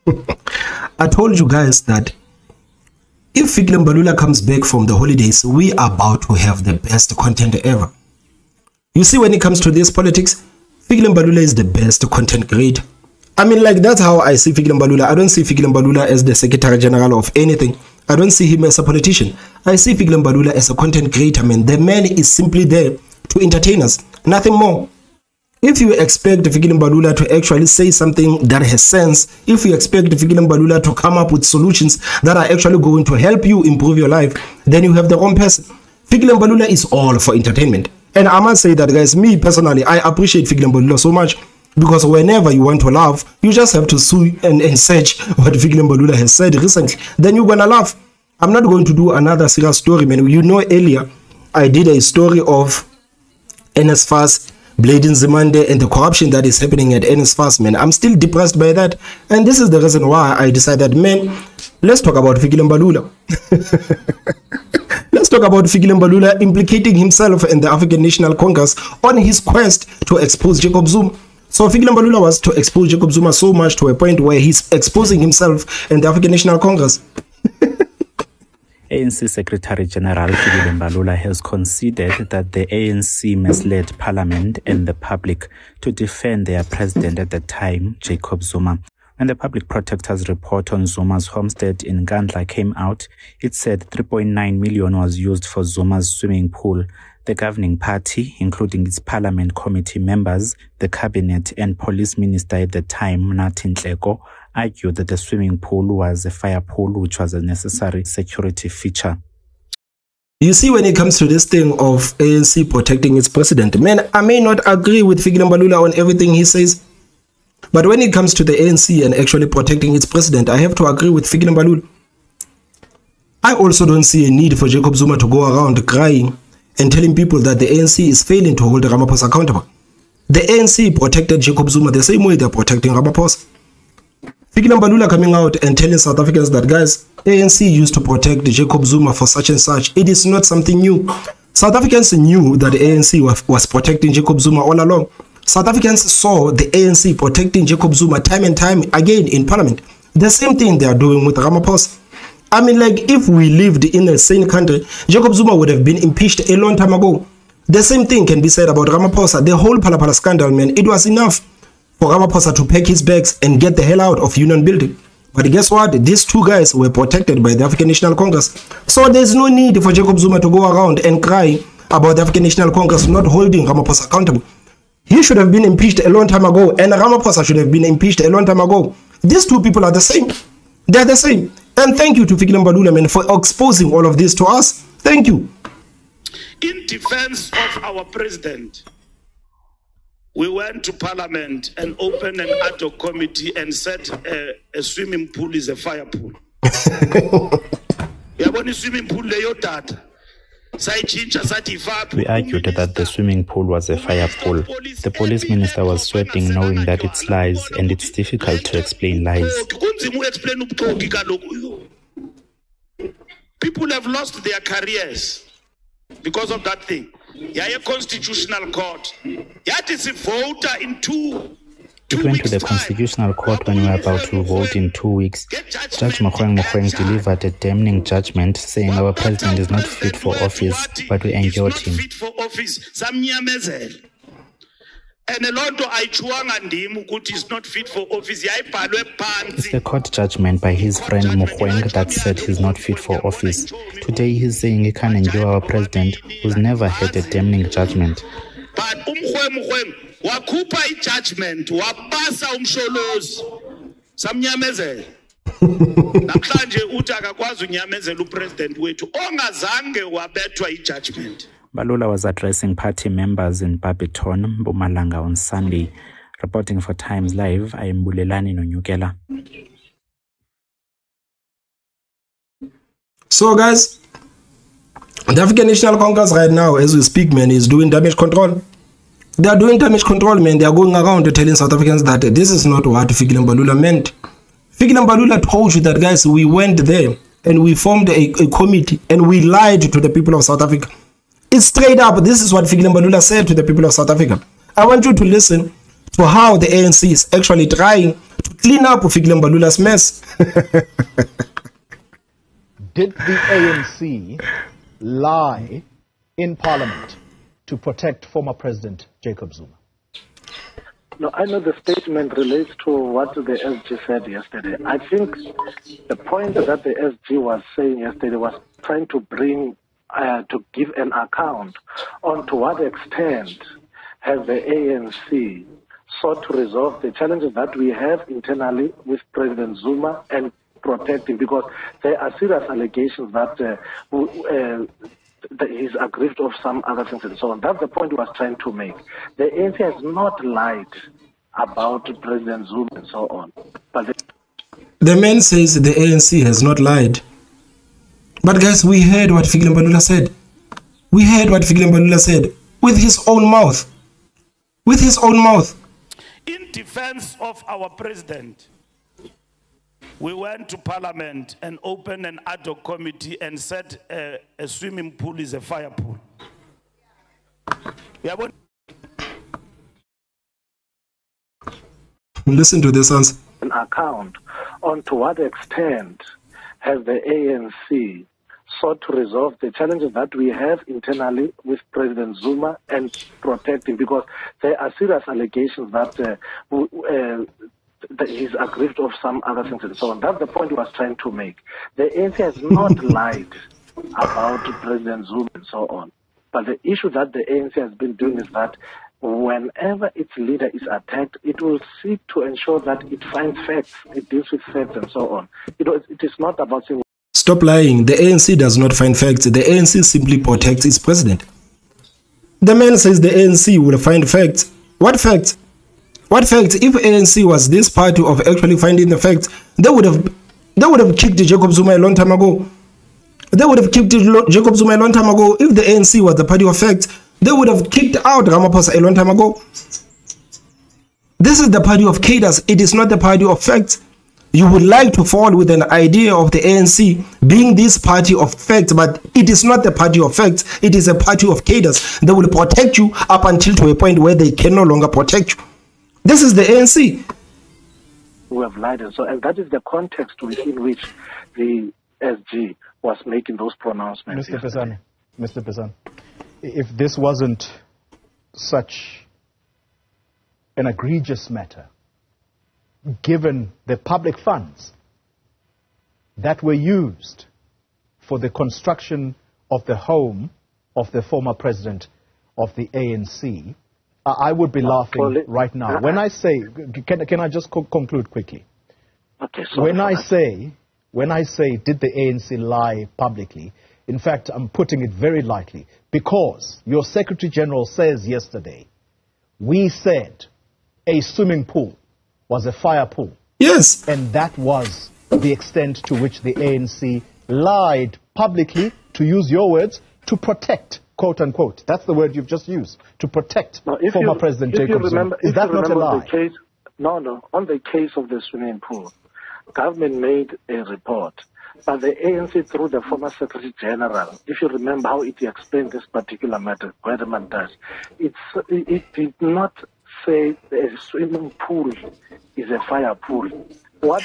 I told you guys that if Fikile Mbalula comes back from the holidays, we are about to have the best content ever. You see, when it comes to this politics, Fikile Mbalula is the best content creator. I mean, like, that's how I see Fikile Mbalula. I don't see Fikile Mbalula as the Secretary General of anything. I don't see him as a politician. I see Fikile Mbalula as a content creator, man. The man is simply there to entertain us, nothing more. If you expect Fikile Mbalula to actually say something that has sense, if you expect Fikile Mbalula to come up with solutions that are actually going to help you improve your life, then you have the wrong person. Fikile Mbalula is all for entertainment. And I must say that, guys, me personally, I appreciate Fikile Mbalula so much, because whenever you want to laugh, you just have to sue and search what Fikile Mbalula has said recently. Then you're gonna laugh. I'm not going to do another serious story, man. You know, earlier I did a story of NSFAS, Blading Zuma, and the corruption that is happening at NSFAS, man. I'm still depressed by that. And this is the reason why I decided, man, let's talk about Fikile Mbalula. Let's talk about Fikile Mbalula implicating himself in the African National Congress on his quest to expose Jacob Zuma. So Fikile Mbalula was to expose Jacob Zuma so much to a point where he's exposing himself in the African National Congress. ANC Secretary General Fikile Mbalula has conceded that the ANC misled Parliament and the public to defend their president at the time, Jacob Zuma. When the Public Protector's report on Zuma's homestead in Gandla came out, it said 3.9 million was used for Zuma's swimming pool. The governing party, including its parliament committee members, the cabinet and police minister at the time, Nathi Nhleko, argued that the swimming pool was a fire pool, which was a necessary security feature. You see, when it comes to this thing of ANC protecting its president, man, I may not agree with Fikile Mbalula on everything he says, but when it comes to the ANC and actually protecting its president, I have to agree with Fikile Mbalula. I also don't see a need for Jacob Zuma to go around crying and telling people that the ANC is failing to hold Ramaphosa accountable. The ANC protected Jacob Zuma the same way they're protecting Ramaphosa. Fikile Mbalula coming out and telling South Africans that, guys, ANC used to protect Jacob Zuma for such and such. It is not something new. South Africans knew that the ANC was protecting Jacob Zuma all along. South Africans saw the ANC protecting Jacob Zuma time and time again in Parliament. The same thing they are doing with Ramaphosa. I mean, like, if we lived in a sane country, Jacob Zuma would have been impeached a long time ago. The same thing can be said about Ramaphosa. The whole Phala scandal, man, it was enough for Ramaphosa to pack his bags and get the hell out of Union Building. But guess what? These two guys were protected by the African National Congress. So there's no need for Jacob Zuma to go around and cry about the African National Congress not holding Ramaphosa accountable. He should have been impeached a long time ago, and Ramaphosa should have been impeached a long time ago. These two people are the same. They're the same. And thank you to Fikile Mbalula, man, for exposing all of this to us. Thank you. In defense of our president, we went to Parliament and opened an ad hoc committee and said a swimming pool is a fire pool. Swimming pool We argued that the swimming pool was a fire pool. The police minister was sweating knowing that it's lies, and it's difficult to explain lies. People have lost their careers because of that thing. A constitutional court. It's a voter in It went to the Constitutional Court when we were about to vote in 2 weeks. Judge Mogoeng delivered a damning judgment saying our president is not fit for office, but we endured him. And a lot of is not fit for office. It's the court judgment by his friend Mogoeng that said he's not fit for office. Today he's saying he can't endure our president who's never had a damning judgment. But wakupa judgment wapasa umsholozi samnyamezela namhlanje uthi akakwazi unyamezela upresident wethu ongazange wabethwa judgment. Mbalula was addressing party members in Barberton, Mpumalanga on Sunday. Reporting for Times Live, I am Bulelani Nonyukela. So guys, the African National Congress right now, as we speak, man, is doing damage control. They are doing damage control, man. They are going around telling South Africans that this is not what Fikile Mbalula meant. Fikile Mbalula told you that, guys, we went there and we formed a committee and we lied to the people of South Africa. It's straight up. This is what Fikile Mbalula said to the people of South Africa. I want you to listen to how the ANC is actually trying to clean up Fikile Mbalula's mess. Did the ANC lie in Parliament to protect former President Jacob Zuma? No, I know the statement relates to what the SG said yesterday. I think the point that the SG was saying yesterday was trying to bring, to give an account on to what extent has the ANC sought to resolve the challenges that we have internally with President Zuma and protecting, because there are serious allegations that that he's aggrieved of some other things and so on. That's the point he was trying to make. The ANC has not lied about President Zuma and so on. But the man says the ANC has not lied. But guys, we heard what Fikile Mbalula said. We heard what Fikile Mbalula said with his own mouth. With his own mouth. In defense of our president, we went to Parliament and opened an ad hoc committee and said a swimming pool is a fire pool. Listen to this answer. An account on to what extent has the ANC sought to resolve the challenges that we have internally with President Zuma and protecting, because there are serious allegations that that he's aggrieved of some other things and so on. That's the point he was trying to make. The ANC has not lied about President Zuma and so on. But the issue that the ANC has been doing is that whenever its leader is attacked, it will seek to ensure that it finds facts, it deals with facts and so on. It is not about saying... Stop lying. The ANC does not find facts. The ANC simply protects its president. The man says the ANC will find facts. What facts? What facts? If ANC was this party of actually finding the facts, they would have kicked Jacob Zuma a long time ago. They would have kicked Jacob Zuma a long time ago. If the ANC was the party of facts, they would have kicked out Ramaphosa a long time ago. This is the party of cadres. It is not the party of facts. You would like to fall with an idea of the ANC being this party of facts, but it is not the party of facts. It is a party of cadres. They will protect you up until to a point where they can no longer protect you. This is the ANC. We have lied, and that is the context within which the SG was making those pronouncements. Mr. Pesane, if this wasn't such an egregious matter, given the public funds that were used for the construction of the home of the former president of the ANC, I would be laughing right now. When I say, can I just conclude quickly? Okay. When I say, did the ANC lie publicly? In fact, I'm putting it very lightly, because your Secretary General says yesterday, we said a swimming pool was a fire pool. Yes. And that was the extent to which the ANC lied publicly, to use your words, to protect, quote unquote. That's the word you've just used, to protect former President Jacob Zuma. Is that not a lie? No. On the case of the swimming pool, government made a report, but the ANC, through the former Secretary General, if you remember how it explained this particular matter, it did not say a swimming pool is a fire pool. What?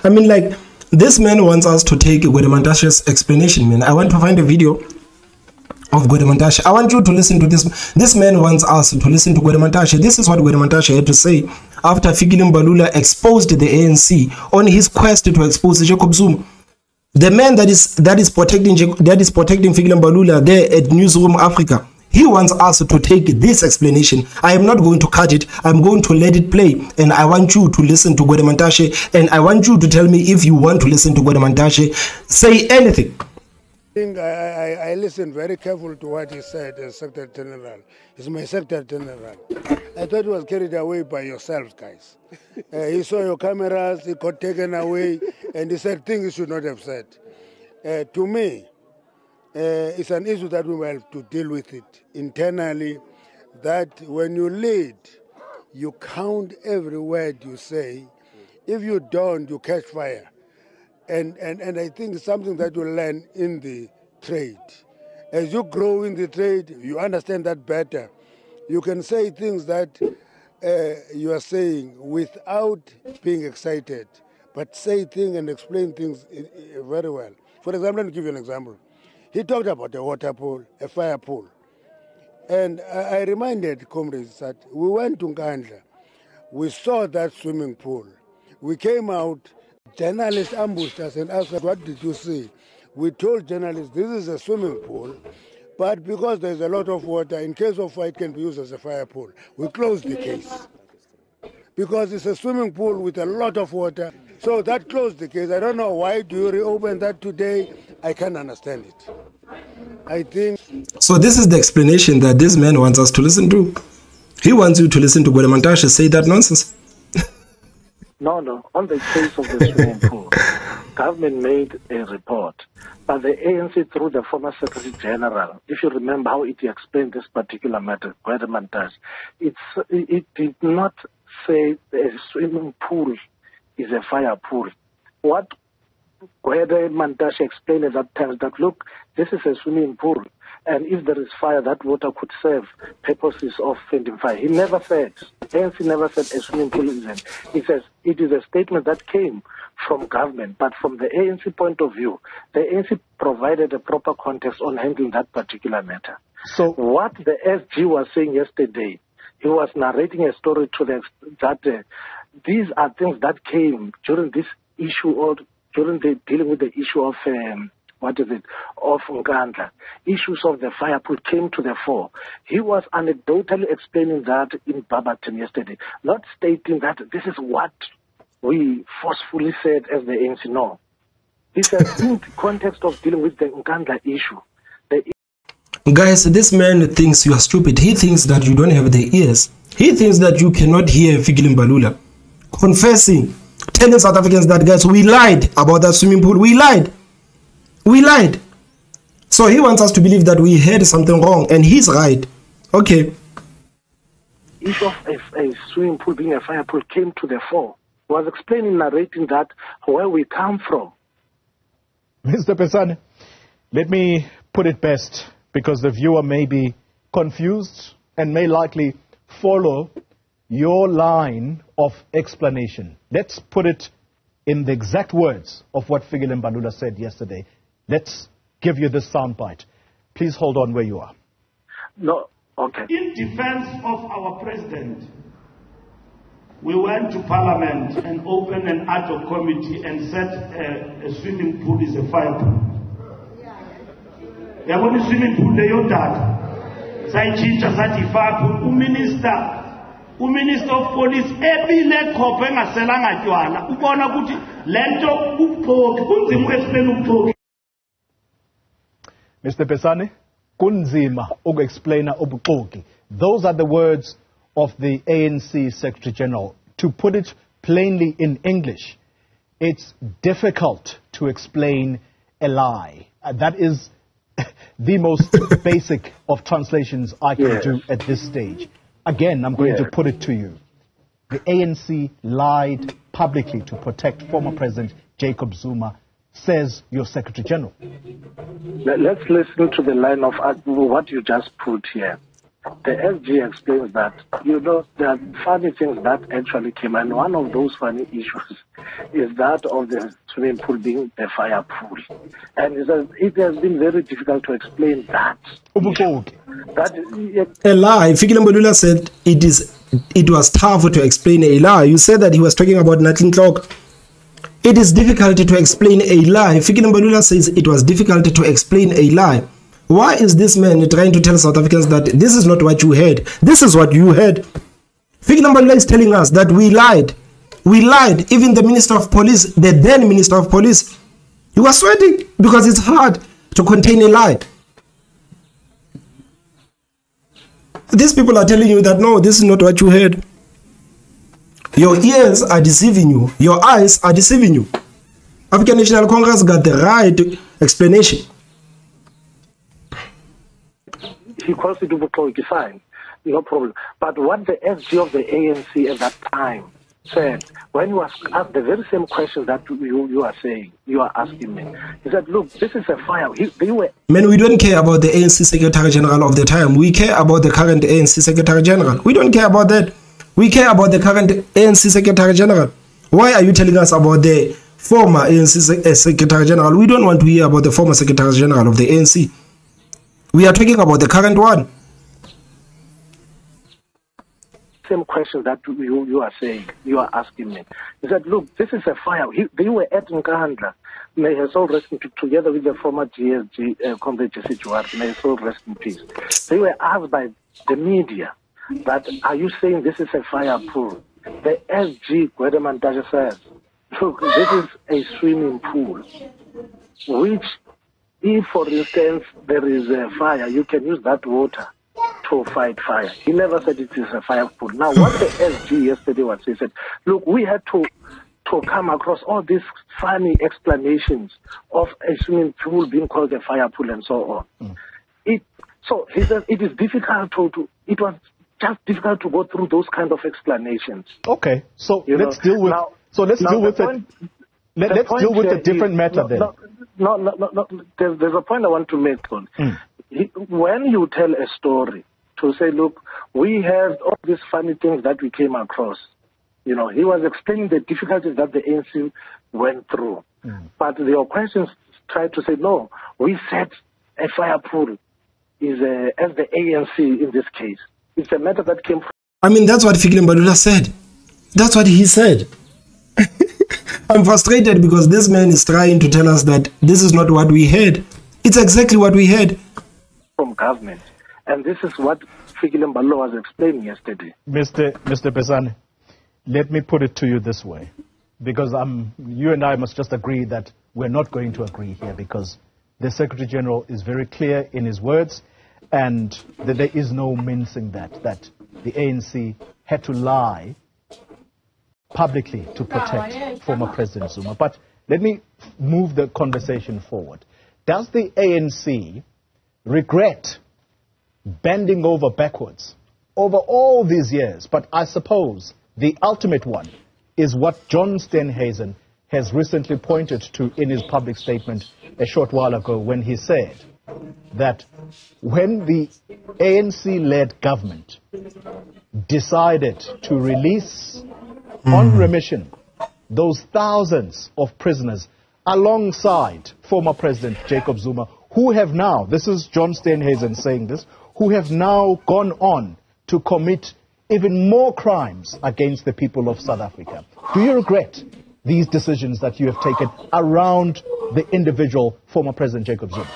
I mean, like, this man wants us to take Gwedemantashe's explanation, man. I want to find a video of Gwedemantashe. I want you to listen to this. This man wants us to listen to Gwedemantashe. This is what Gwedemantashe had to say after Fikile Mbalula exposed the ANC on his quest to expose Jacob Zuma. The man that is protecting Fikile Mbalula there at Newsroom Africa. He wants us to take this explanation. I am not going to cut it. I'm going to let it play. And I want you to listen to Gwedemantashe. And I want you to tell me if you want to listen to Gwedemantashe. Say anything. I listened very carefully to what he said as Secretary General. He's my Secretary General. I thought he was carried away by yourselves, guys. He saw your cameras, he got taken away, and he said things he should not have said. To me, it's an issue that we will have to deal with it internally, that when you lead, you count every word you say. If you don't, you catch fire. And I think it's something that you learn in the trade. As you grow in the trade, you understand that better. You can say things that you are saying without being excited, but say things and explain things very well. For example, let me give you an example. He talked about a water pool, a fire pool. And I reminded comrades that we went to Nkandla. We saw that swimming pool. We came out, journalists ambushed us and asked us, what did you see? We told journalists, this is a swimming pool, but because there's a lot of water, in case of fire, it can be used as a fire pool. We closed the case. Because it's a swimming pool with a lot of water. So that closed the case. I don't know why do you reopen that today. I can't understand it. I think... So this is the explanation that this man wants us to listen to. He wants you to listen to Gwelemantashe say that nonsense. No. On the case of the swimming pool, government made a report, but the ANC through the former Secretary General, if you remember how it explained this particular matter, Gwelemantashe, it did not say a swimming pool is a fire pool. What Gwelemantashe explained at that time is that, look, this is a swimming pool, and if there is fire, that water could serve purposes of fainting fire. He never said, ANC never said a swimming pool isn't. He says it is a statement that came from government, but from the ANC point of view, the ANC provided a proper context on handling that particular matter. So what the SG was saying yesterday, he was narrating a story to the that these are things that came during this issue or during the dealing with the issue of of Nkandla. Issues of the fire pool came to the fore. He was anecdotally explaining that in Barberton yesterday, not stating that this is what we forcefully said as the ANC. No. He said in the context of dealing with the Nkandla issue. Guys, this man thinks you are stupid. He thinks that you don't have the ears. He thinks that you cannot hear Mbalula confessing, telling South Africans that, guys, we lied about that swimming pool. We lied. We lied. So he wants us to believe that we heard something wrong, and he's right. Okay. Issue of a swimming pool being a fire pool came to the fore. He was explaining, narrating that where we come from. Mr. Pesane, let me put it best, because the viewer may be confused and may likely follow your line of explanation. Let's put it in the exact words of what Mbalula said yesterday. Let's give you this soundbite. Please hold on where you are. No, okay. In defense of our president, we went to Parliament and opened an ad hoc committee and said a swimming pool is a fire pool. Yeah, when the swimming pool they don't die. Sayichincha sathi fire pool. Minister of Police ebile khophe ngaselanga tywala ubona ukuthi lento ubugqoki kunzima explain ubugqoki. Mr. Pesane, kunzima uku-explaina ubugqoki. Those are the words of the ANC Secretary General. To put it plainly in English, it's difficult to explain a lie. That is the most basic of translations I can do at this stage. Again, I'm going to put it to you. The ANC lied publicly to protect former President Jacob Zuma, says your Secretary General. Let's listen to the line of what you just put here. The SG explains that, there are funny things that actually came, and one of those funny issues is that of the swimming pool being a fire pool. And it has been very difficult to explain that. A lie. Mbalula said it was tough to explain a lie. You said that he was talking about Natlin Clock. It is difficult to explain a lie. Mbalula says it was difficult to explain a lie. Why is this man trying to tell South Africans that this is not what you heard? This is what you heard. Mbalula is telling us that we lied. We lied. Even the Minister of Police, the then Minister of Police, he was sweating because it's hard to contain a lie. These people are telling you that, no, this is not what you heard. Your ears are deceiving you. Your eyes are deceiving you. African National Congress got the right explanation. He calls it Ubukoiki, fine, no problem. But what the SG of the ANC at that time said, when he was asked the very same question that you are saying, you are asking me, he said, look, this is a fire. Man, we don't care about the ANC Secretary General of the time. We care about the current ANC Secretary General. We don't care about that. We care about the current ANC Secretary General. Why are you telling us about the former ANC Secretary General? We don't want to hear about the former Secretary General of the ANC. We are talking about the current one. Same question that you are saying, you are asking me. He said, look, this is a fire. They were at Nkandla. May his soul rest in peace, together with the former GSG, Comrade Jesse Juwari, may his soul rest in peace. They were asked by the media that, are you saying this is a fire pool? The SG Gwedemantaja says, look, this is a swimming pool, which if, for instance, there is a fire, you can use that water to fight fire. He never said it is a fire pool. Now, what the SG yesterday was, he said, look, we had to come across all these funny explanations of a swimming pool being called a fire pool and so on. So he said it is difficult it was just difficult to go through those kind of explanations. Okay, so let's deal with a different matter then. No. There's a point I want to make on. When you tell a story to say, look, we have all these funny things that we came across. He was explaining the difficulties that the ANC went through. But your questions tried to say, no, we said a fire pool is as the ANC in this case. It's a matter that came from... I mean, that's what Fikile Mbalula said. That's what he said. I'm frustrated because this man is trying to tell us that this is not what we heard. It's exactly what we heard. From government. And this is what Fikile Mbalula was explaining yesterday. Mr. Besane, let me put it to you this way. Because you and I must just agree that we're not going to agree here, because the Secretary General is very clear in his words, and that there is no mincing that the ANC had to lie publicly to protect former President Zuma. But let me move the conversation forward. Does the ANC regret bending over backwards over all these years? But I suppose the ultimate one is what John Steenhuisen has recently pointed to in his public statement a short while ago, when he said that when the ANC-led government decided to release on remission those thousands of prisoners alongside former President Jacob Zuma, who have now, this is John Steenhuisen saying this, who have now gone on to commit even more crimes against the people of South Africa. Do you regret these decisions that you have taken around the individual former President Jacob Zuma?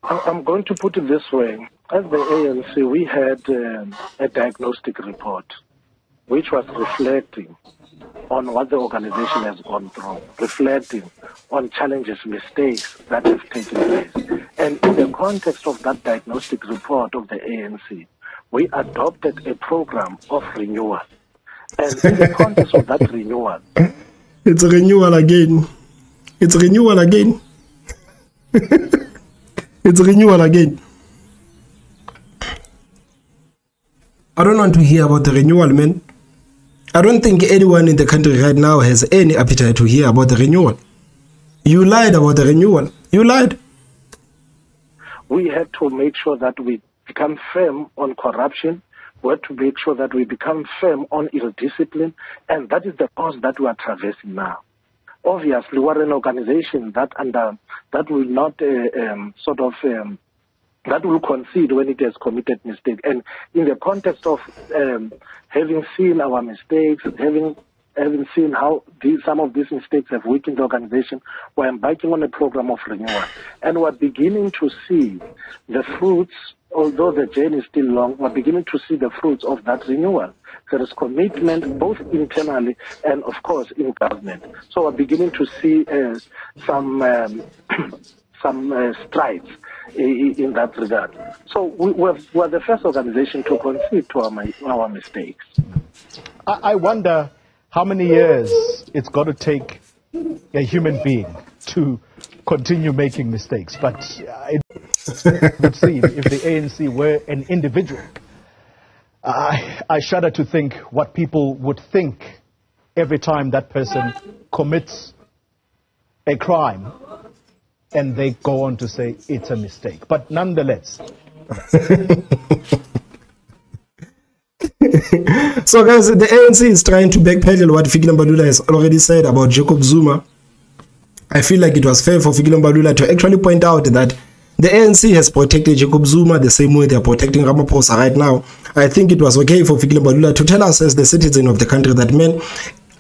I'm going to put it this way. As the ANC, we had a diagnostic report which was reflecting on what the organization has gone through, reflecting on challenges, mistakes that have taken place. And in the context of that diagnostic report of the ANC, we adopted a program of renewal. And in the context of that renewal... It's a renewal again. It's a renewal again. It's a renewal again. I don't want to hear about the renewal, man. I don't think anyone in the country right now has any appetite to hear about the renewal. You lied about the renewal. You lied. We had to make sure that we become firm on corruption. We had to make sure that we become firm on ill discipline. And that is the course that we are traversing now. Obviously, we're an organization that will not that will concede when it has committed mistakes. And in the context of having seen our mistakes, having seen how some of these mistakes have weakened the organization, we're embarking on a program of renewal. And we're beginning to see the fruits, although the journey is still long, we're beginning to see the fruits of that renewal. There is commitment both internally and, of course, in government. So we're beginning to see some strides in that regard. So we're the first organization to concede to our mistakes. I wonder how many years it's got to take a human being to continue making mistakes. But it would seem if the ANC were an individual, I shudder to think what people would think every time that person commits a crime and they go on to say it's a mistake. But nonetheless... So guys, the ANC is trying to backpedal what Fikile Mbalula has already said about Jacob Zuma. I feel like it was fair for Fikile Mbalula to actually point out that the ANC has protected Jacob Zuma the same way they are protecting Ramaphosa right now. I think it was okay for Fikile Mbalula to tell us as the citizen of the country that, man,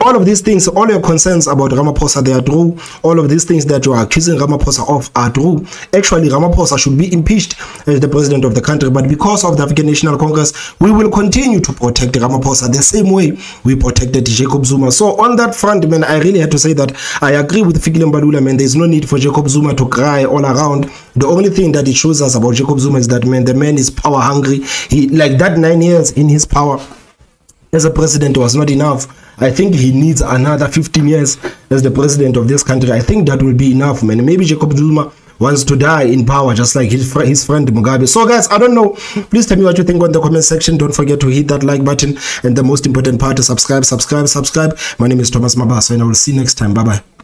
all of these things, all your concerns about Ramaphosa, they are true. All of these things that you are accusing Ramaphosa of are true. Actually, Ramaphosa should be impeached as the president of the country. But because of the African National Congress, we will continue to protect Ramaphosa the same way we protected Jacob Zuma. So on that front, man, I really had to say that I agree with Fikile Mbalula, man. There's no need for Jacob Zuma to cry all around. The only thing that it shows us about Jacob Zuma is that, man, the man is power hungry. He, like that 9 years in his power as a president was not enough. I think he needs another 15 years as the president of this country. I think that will be enough, man. Maybe Jacob Zuma wants to die in power just like his friend Mugabe. So guys, I don't know. Please tell me what you think on the comment section. Don't forget to hit that like button, and the most important part is subscribe. My name is Thomas Mabaso, and I will see you next time. Bye bye.